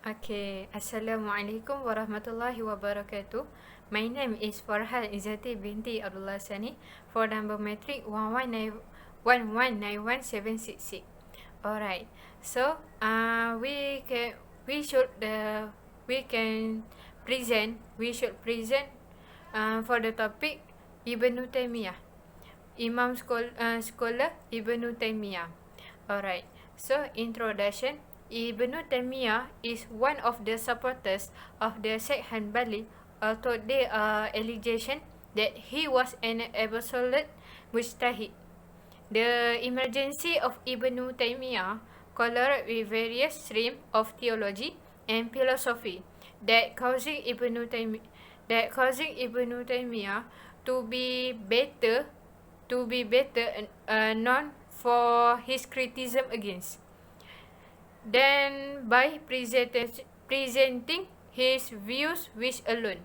Okay, Assalamualaikum warahmatullahi wabarakatuh. My name is Farhan Izzati binti Abdullah Sani for number metric 1191766. Alright, so we should we can we should present for the topic Ibn Taymiyyah, scholar Ibn Taymiyyah. Alright, so introduction. Ibn Taymiyyah is one of the supporters of the sect Hanbali, although there are allegations that he was an absolute mujtahid. The emergency of Ibn Taymiyyah collaborated with various streams of theology and philosophy that causing Ibn Taymiyyah to be better known for his criticism against than by presenting his views which alone.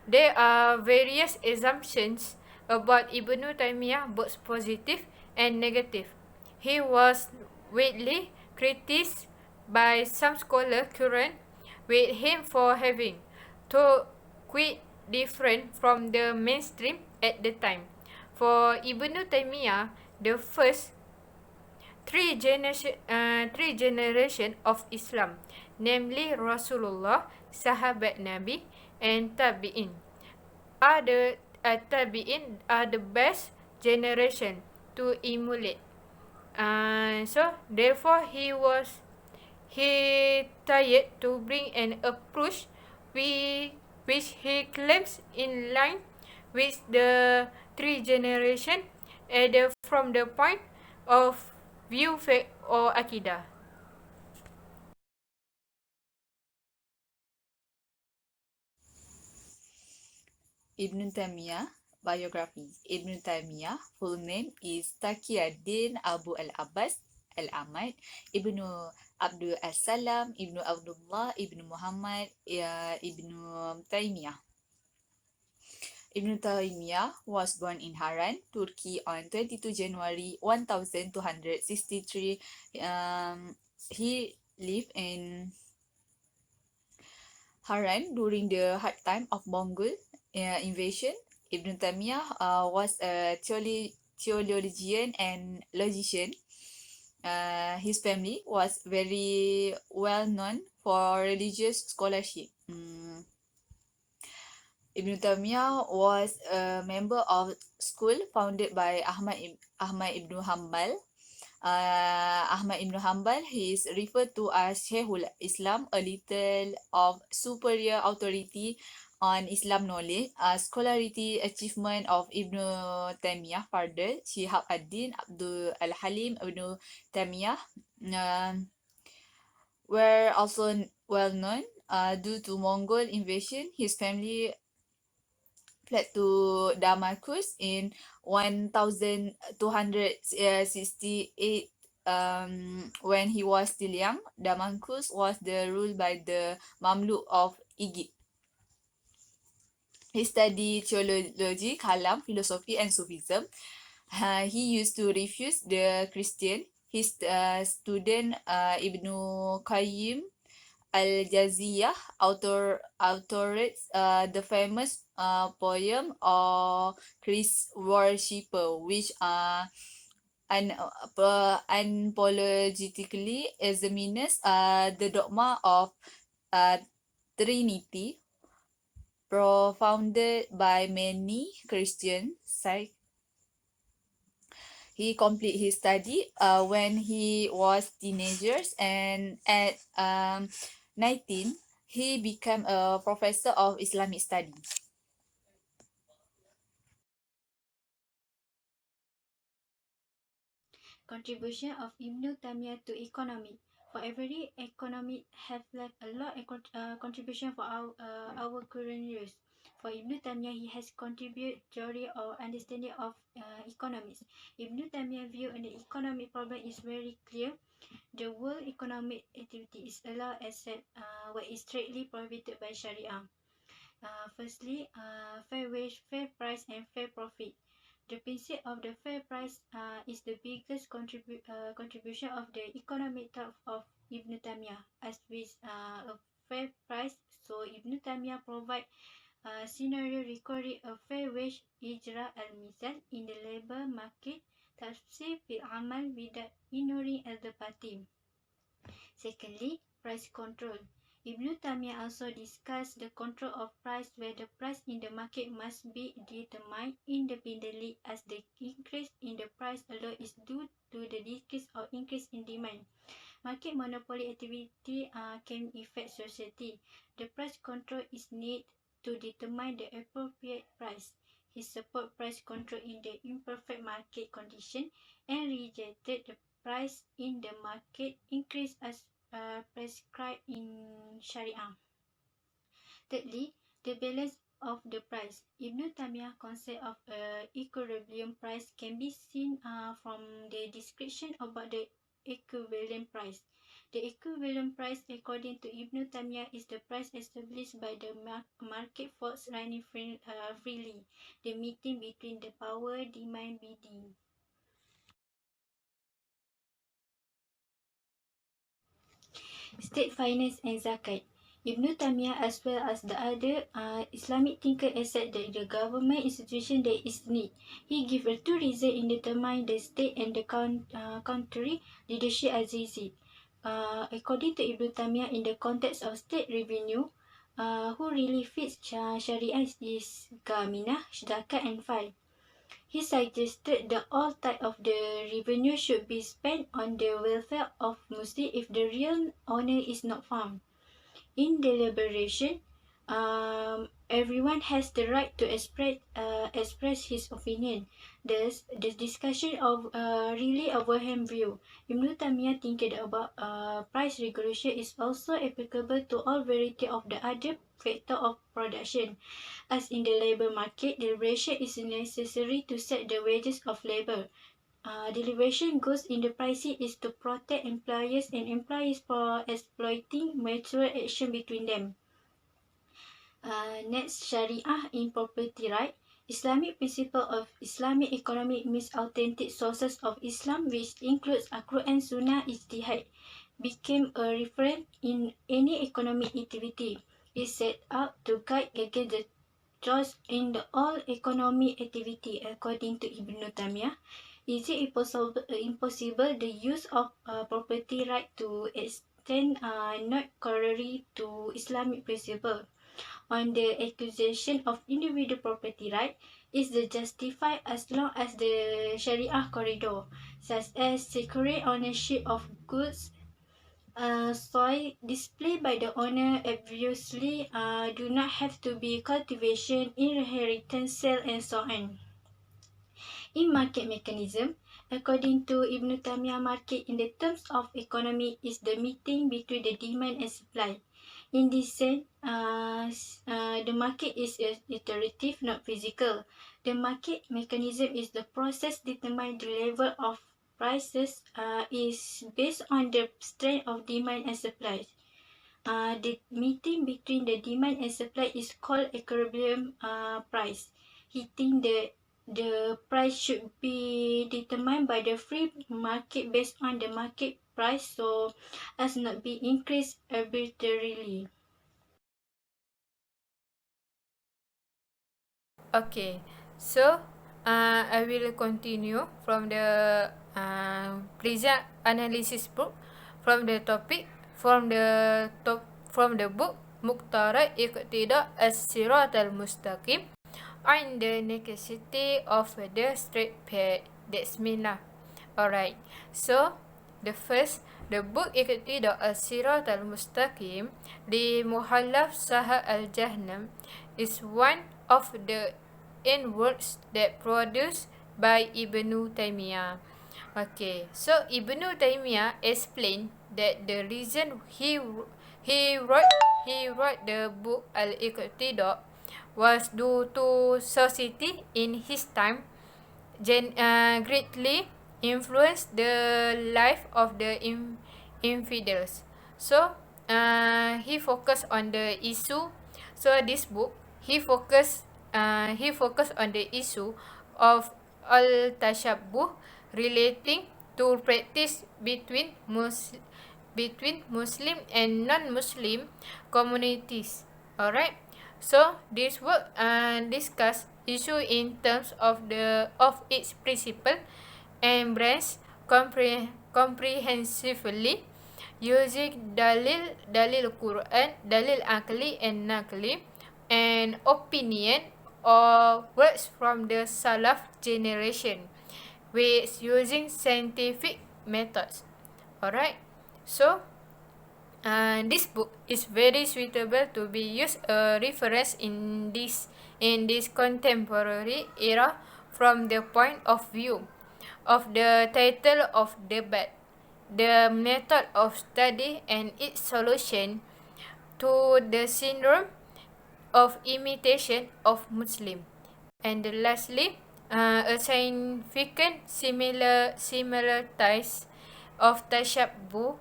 There are various assumptions about Ibn Taymiyyah, both positive and negative. He was widely criticized by some scholars current with him for having to quite different from the mainstream at the time. For Ibn Taymiyyah, the first three generation of Islam, namely Rasulullah, sahabat Nabi, and Tabi'in are the best generation to emulate. So therefore he tried to bring an approach which he claims in line with the three generation from the point of view faith or akidah. Ibn Taymiyyah biography. Ibn Taymiyyah full name is Taqiyuddin Abu al-Abbas al-Ahmad Ibn Abdul Salam Ibn Abdullah Ibn Muhammad Ibn Taymiyyah. Ibn Taymiyyah was born in Haran, Turkey on 22 January 1263. He lived in Haran during the hard time of Mongol invasion. Ibn Taymiyyah was a theologian and logician. His family was very well known for religious scholarship. Ibn Taymiyyah was a member of school founded by Ahmad ibn Hanbal. Ahmad ibn Hanbal is referred to as Sheikhul Islam, a little of superior authority on Islam knowledge. Scholarly achievement of Ibn Taymiyyah father, Shihab ad-Din Abdul al-Halim Ibn Taymiyyah, were also well known. Due to Mongol invasion, his family fled to Damascus in 1268. When he was still young, Damascus was ruled by the Mamluk of Egypt. He studied theology, kalam, philosophy, and Sufism. He used to refuse the Christian. His student Ibn Qayyim Al-Jaziyah authored the famous poem or Christ worshipper, which unapologetically examines the dogma of Trinity, propounded by many Christians. He completed his study when he was teenagers, and at 19 he became a professor of Islamic study. Contribution of Ibn Taymiyyah to economy. For every economy have left a lot of contribution for our current use. For Ibn Taymiyyah, he has contributed theory or understanding of economics. Ibn Taymiyyah view on the economic problem is very clear. The world economic activity is allowed except what is strictly prohibited by Sharia. Firstly, fair wage, fair price, and fair profit. The principle of the fair price is the biggest contribution of the economic type of Ibn Taymiyyah as with a fair price. So Ibn Taymiyyah provide a scenario recording a fair wage ijra al-misal in the labor market tafsir fil amal without ignoring other party. Secondly, price control. Ibn Taymiyyah also discussed the control of price where the price in the market must be determined independently as the increase in the price alone is due to the decrease or increase in demand. Market monopoly activity can affect society. The price control is needed to determine the appropriate price. He support price control in the imperfect market condition and rejected the price in the market increase as prescribed in Sharia. Thirdly, the balance of the price. Ibn Taymiyyah concept of equilibrium price can be seen from the description about the equivalent price. The equivalent price, according to Ibn Taymiyyah, is the price established by the market force running freely, the meeting between the power, demand, bidding. State finance and zakat. Ibn Taymiyyah as well as the other Islamic thinkers accept that the government institution there is need. He gave two reasons in determining the state and the country leadership as easy. According to Ibn Taymiyyah, in the context of state revenue, who really fits Sharia is gaminah, zakat and file. He suggested that all type of the revenue should be spent on the welfare of Muslim if the real owner is not found. In deliberation, everyone has the right to express his opinion. Thus, the discussion of really overhand view. Ibn Taymiyyah thinking about price regulation is also applicable to all variety of the other factor of production. As in the labor market, deliberation is necessary to set the wages of labor. Deliberation goes in the pricing is to protect employers and employees for exploiting mutual action between them. Next, Sharia in property right. Islamic principle of Islamic economic means authentic sources of Islam, which includes Quran, Sunnah, Ijtihad, became a reference in any economic activity. It set out to guide against the choice in the all economic activity. According to Ibn Taymiyyah, is it impossible the use of property right to extend not contrary to Islamic principle? On the accusation of individual property right is the justified as long as the Sharia corridor, such as securing ownership of goods, soil displayed by the owner obviously do not have to be cultivation, inheritance, sale and so on. In market mechanism, according to Ibn Taymiyyah, market in the terms of economy is the meeting between the demand and supply. In this sense, the market is iterative, not physical. The market mechanism is the process determine the level of prices is based on the strength of demand and supply. The meeting between the demand and supply is called equilibrium price. He think the price should be determined by the free market based on the market price so as not be increased arbitrarily. Okay, so I will continue from the present analysis book from the topic from the book Muqtarat Iqtida As-Sirat Al-Mustaqim on the necessity of the straight path. That's mean lah. Alright, so the book Iqtida As-Sirat Al-Mustaqim di Muhallaf Saha Al-Jahnam is one of the works that produced by Ibn Taymiyyah. Okay, so Ibn Taymiyyah explained that the reason he wrote the book Al-Iqtida was due to society in his time greatly influenced the life of the infidels. So he focused on the issue. So this book he focused on the issue of al tashabbuh relating to practice between between Muslim and non-Muslim communities. Alright, so this work discuss issue in terms of its principle and branch comprehensively using dalil Quran, dalil akli and nakli, and opinion or words from the Salaf generation with using scientific methods. Alright, so this book is very suitable to be used a reference in this contemporary era from the point of view of the title of debate, the method of study and its solution to the syndrome of imitation of Muslim. And lastly, a significant similarities of tashabbuh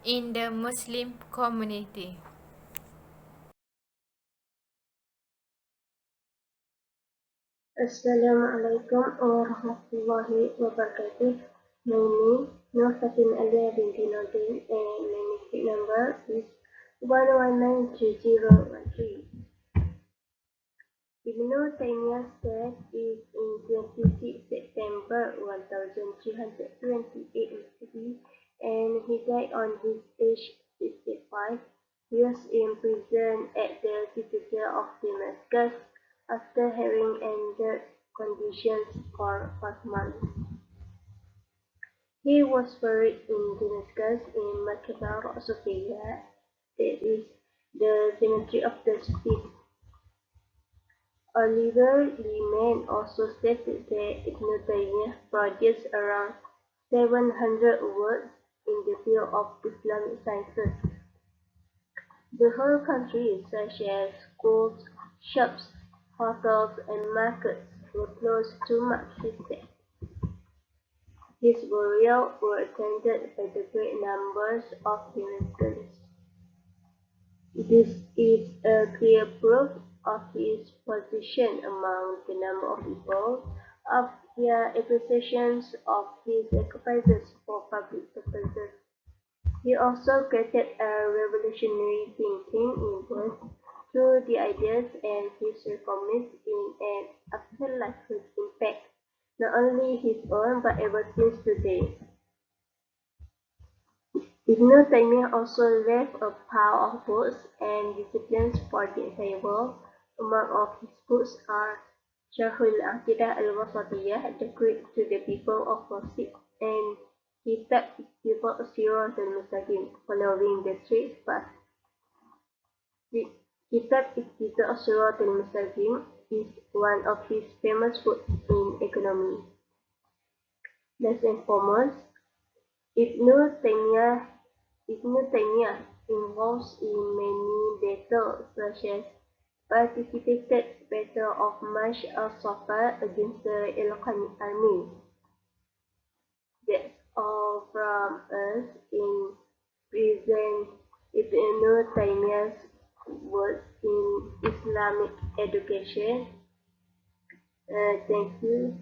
in the Muslim community. Assalamualaikum warahmatullahi wabarakatuh. My name Nur Fatin Alia binti Nordin and my ticket number is 1193013. Ibn Taymiyyah said is in 26 September 1328 and he died on his age 65. He was imprisoned at the cathedral of Damascus after having endured conditions for 5 months. He was buried in Damascus in Maqbar Sophia, that is, the cemetery of the Sufis. Oliver Leaman also stated that Ibn Taymiyyah produced around 700 works in the field of Islamic sciences. The whole country, such as schools, shops, hotels, and markets, were closed to mark his death. His burial was attended by the great numbers of Damascus. This is a clear proof of his position among the number of people, of their appreciations of his sacrifices for public purposes. He also created a revolutionary thinking in words through the ideas, and his reforms in an afterlife will impact not only his own but ever since today. Ibn Taymiyyah also left a pile of books and disciplines for the entire world. Among of his books are Sharhul Aqidah al-Wasatiyah, The Creed to the People of Worship, and Kitab Iqtisad al-Mustaqim, Following the Straight Path. Kitab Iqtisad al-Mustaqim is one of his famous books in economy. Last and foremost, Ibn Taymiyyah involves in many battles, such as participated Battle of Marsh al-Safa against the Ilkhan army. That's all from us in present Ibn Taymiyyah's works in Islamic education. Thank you.